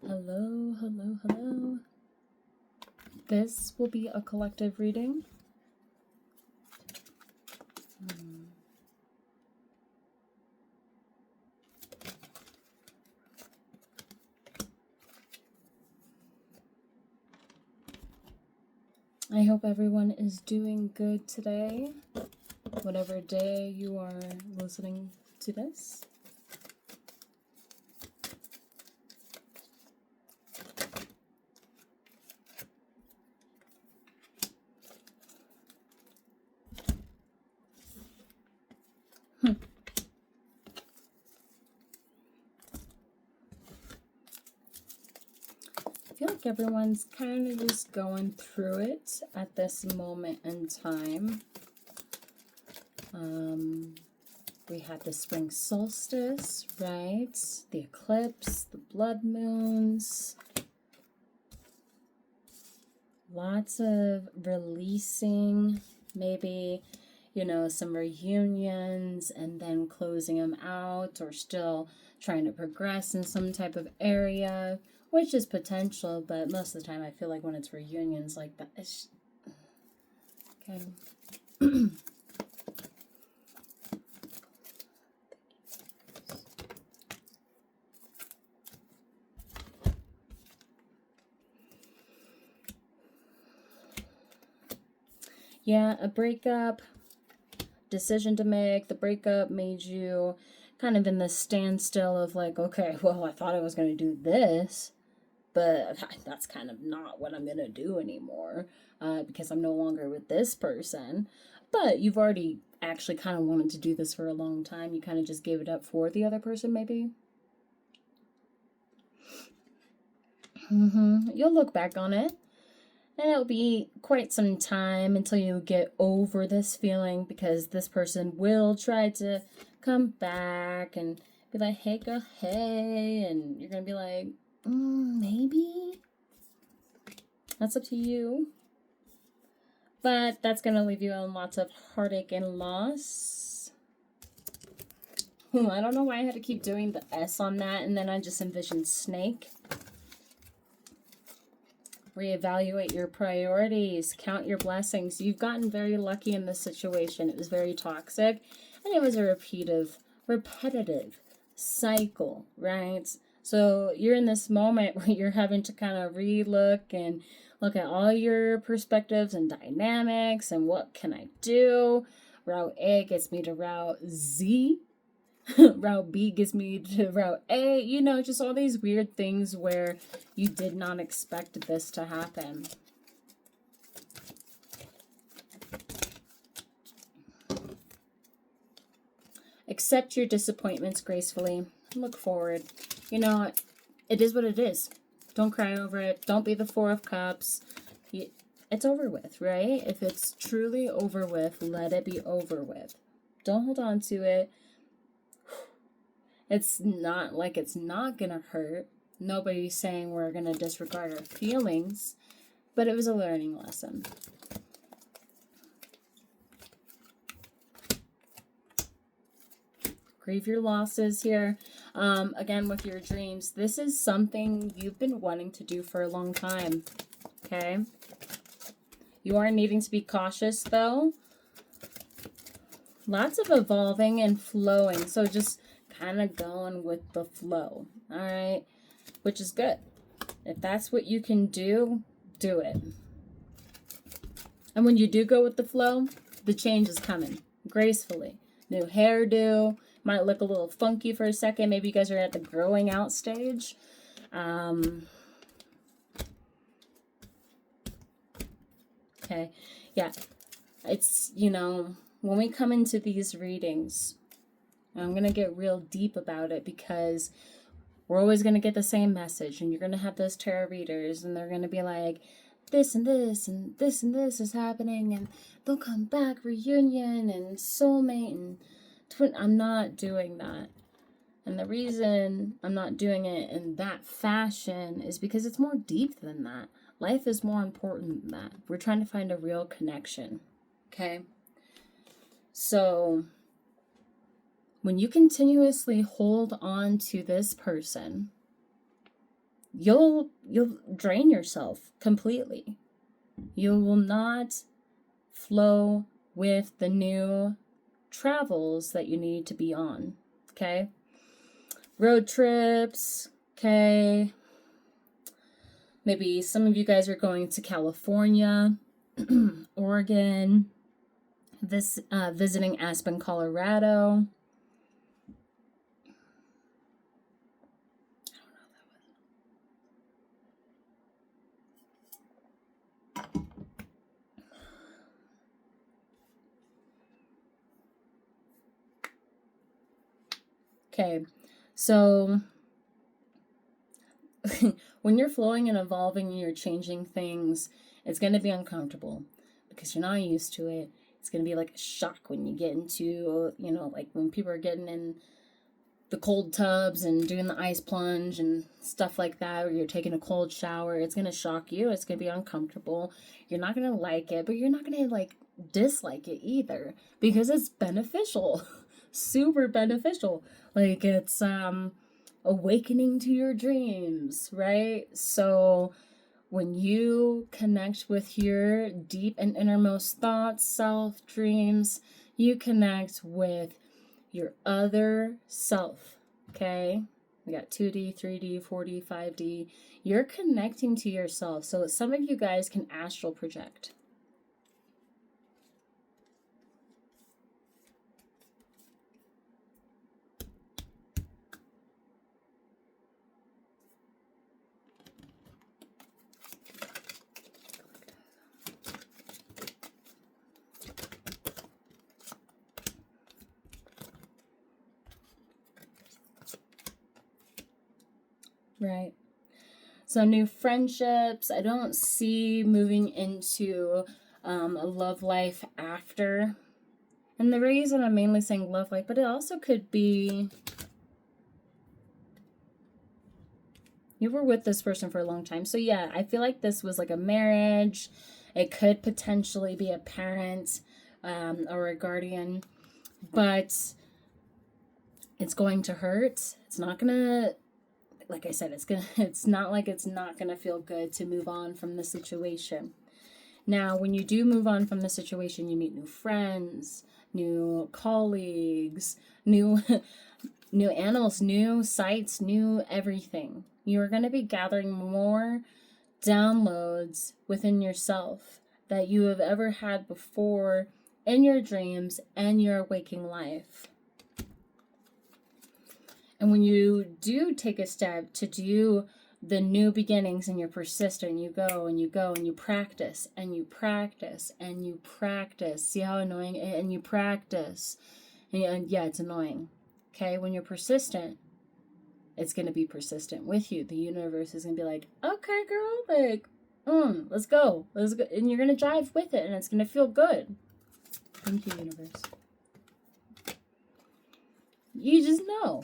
Hello, hello, hello. This will be a collective reading. I hope everyone is doing good today, whatever day you are listening to this. I feel like everyone's kind of just going through it at this moment in time. We had the spring solstice, right? The eclipse, the blood moons. Lots of releasing, maybe, some reunions and then closing them out, or still trying to progress in some type of area, which is potential, but most of the time I feel like when it's reunions like that, it's okay. Yeah, a breakup, decision to make. The breakup made you kind of in this standstill of like, okay, well, I thought I was going to do this, but that's kind of not what I'm going to do anymore, because I'm no longer with this person. But you've already actually kind of wanted to do this for a long time. You kind of just gave it up for the other person, maybe. You'll look back on it, and it'll be quite some time until you get over this feeling, because this person will try to come back and be like, hey, girl, hey. And you're going to be like, maybe. That's up to you. But that's going to leave you in lots of heartache and loss. I don't know why I had to keep doing the S on that, and then I just envisioned snake. Reevaluate your priorities. Count your blessings. You've gotten very lucky in this situation. It was very toxic, and it was a repetitive cycle, right? So you're in this moment where you're having to kind of relook and look at all your perspectives and dynamics and what can I do. Route A gets me to route Z. Route B gets me to route A. Just all these weird things where you did not expect this to happen. Accept your disappointments gracefully. Look forward. It is what it is. Don't cry over it. Don't be the Four of Cups. It's over with, right? If it's truly over with, let it be over with. Don't hold on to it. It's not like it's not gonna hurt. Nobody's saying we're gonna disregard our feelings, but it was a learning lesson. Grieve your losses here. Again, with your dreams, this is something you've been wanting to do for a long time, okay? You are needing to be cautious, though. Lots of evolving and flowing, so just kind of going with the flow, all right? Which is good. If that's what you can do, do it. And when you do go with the flow, the change is coming gracefully. New hairdo, might look a little funky for a second. Maybe you guys are at the growing out stage. Okay, yeah. It's, when we come into these readings, I'm going to get real deep about it, because we're always going to get the same message, and you're going to have those tarot readers, and they're going to be like, this and this and this and this is happening, and they'll come back, reunion and soulmate and twin. I'm not doing that. And the reason I'm not doing it in that fashion is because it's more deep than that. Life is more important than that. We're trying to find a real connection. Okay? So when you continuously hold on to this person, you'll drain yourself completely. You will not flow with the new travels that you need to be on. Okay? Road trips. Okay? Maybe some of you guys are going to California, Oregon, visiting Aspen, Colorado. Okay, so when you're flowing and evolving and you're changing things, it's going to be uncomfortable because you're not used to it. It's going to be like a shock when you get into, like when people are getting in the cold tubs and doing the ice plunge and stuff like that, or you're taking a cold shower. It's going to shock you. It's going to be uncomfortable. You're not going to like it, but you're not going to dislike it either because it's beneficial. Super beneficial. Like it's awakening to your dreams, right? So when you connect with your deep and innermost thoughts, self, dreams, you connect with your other self, okay? We got 2D, 3D, 4D, 5D. You're connecting to yourself. So some of you guys can astral project. Right. So new friendships. I don't see moving into a love life after. And the reason I'm mainly saying love life, but it also could be you were with this person for a long time. So yeah, I feel like this was like a marriage. It could potentially be a parent or a guardian. But it's going to hurt. It's not going to, like I said, it's not like it's not going to feel good to move on from the situation. Now, when you do move on from the situation, you meet new friends, new colleagues, new new animals, new sights, new everything. You are going to be gathering more downloads within yourself that you have ever had before in your dreams and your waking life. And when you do take a step to do the new beginnings and you're persistent, you go and you go and you practice and you practice and you practice. See how annoying? And you practice. And yeah, it's annoying. Okay, when you're persistent, it's going to be persistent with you. The universe is going to be like, okay, girl, let's go. Let's go. And you're going to jive with it and it's going to feel good. Thank you, universe. You just know.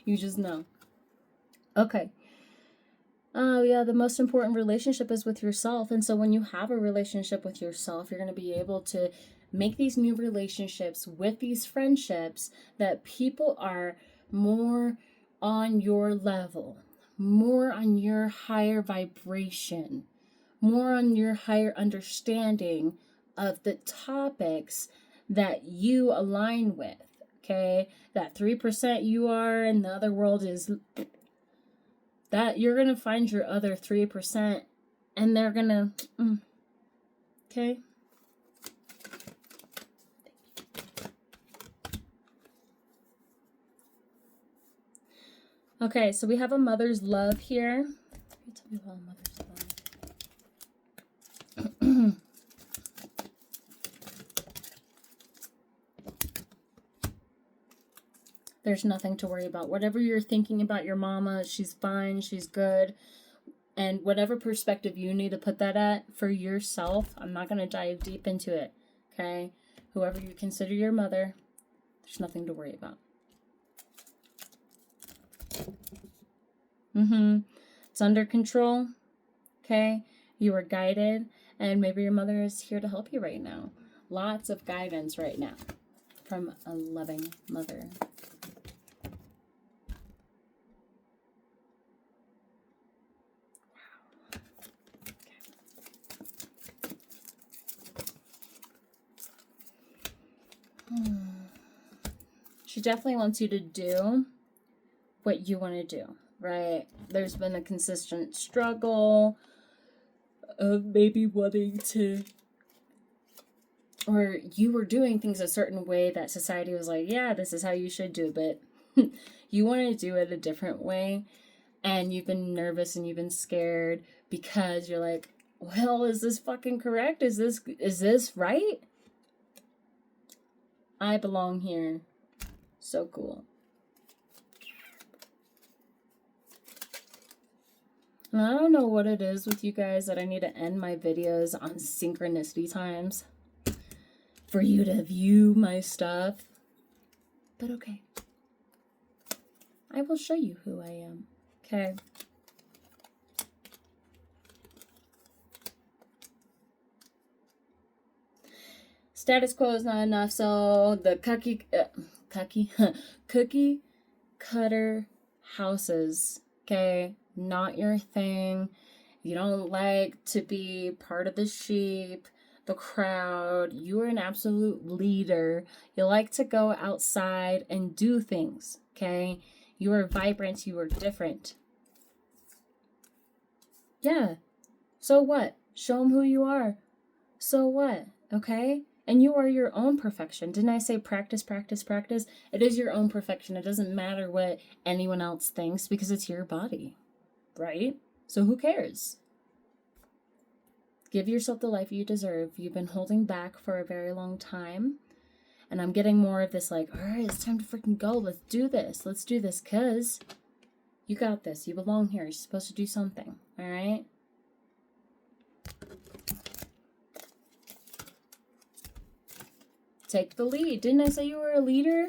You just know. Okay. Oh, yeah, the most important relationship is with yourself. And so when you have a relationship with yourself, you're going to be able to make these new relationships with these friendships that people are more on your level, more on your higher vibration, more on your higher understanding of the topics that you align with. Okay, that 3% you are in the other world is that you're going to find your other 3% and they're going to, okay. Okay, so we have a mother's love here. Tell me about a mother's love. There's nothing to worry about. Whatever you're thinking about your mama, she's fine, she's good. And whatever perspective you need to put that at for yourself, I'm not going to dive deep into it, okay? Whoever you consider your mother, there's nothing to worry about. It's under control, okay? You are guided, and maybe your mother is here to help you right now. Lots of guidance right now from a loving mother. she definitely wants you to do what you want to do, right? There's been a consistent struggle of maybe wanting to, or you were doing things a certain way that society was like, yeah, this is how you should do it, but you want to do it a different way, and you've been nervous and you've been scared because you're like, well, is this fucking correct? Is this right? I belong here. So cool. And I don't know what it is with you guys that I need to end my videos on synchronicity times for you to view my stuff. But okay. I will show you who I am. Okay. Status quo is not enough, so the cookie cutter houses, okay, not your thing. You don't like to be part of the sheep, the crowd. You are an absolute leader. You like to go outside and do things, okay? You are vibrant. You are different. Yeah. So what? Show them who you are. So what? Okay? And you are your own perfection. Didn't I say practice, practice, practice? It is your own perfection. It doesn't matter what anyone else thinks because it's your body, right? So who cares? Give yourself the life you deserve. You've been holding back for a very long time. And I'm getting more of this like, all right, it's time to freaking go. Let's do this. Let's do this because you got this. You belong here. You're supposed to do something, all right? Take the lead. Didn't I say you were a leader?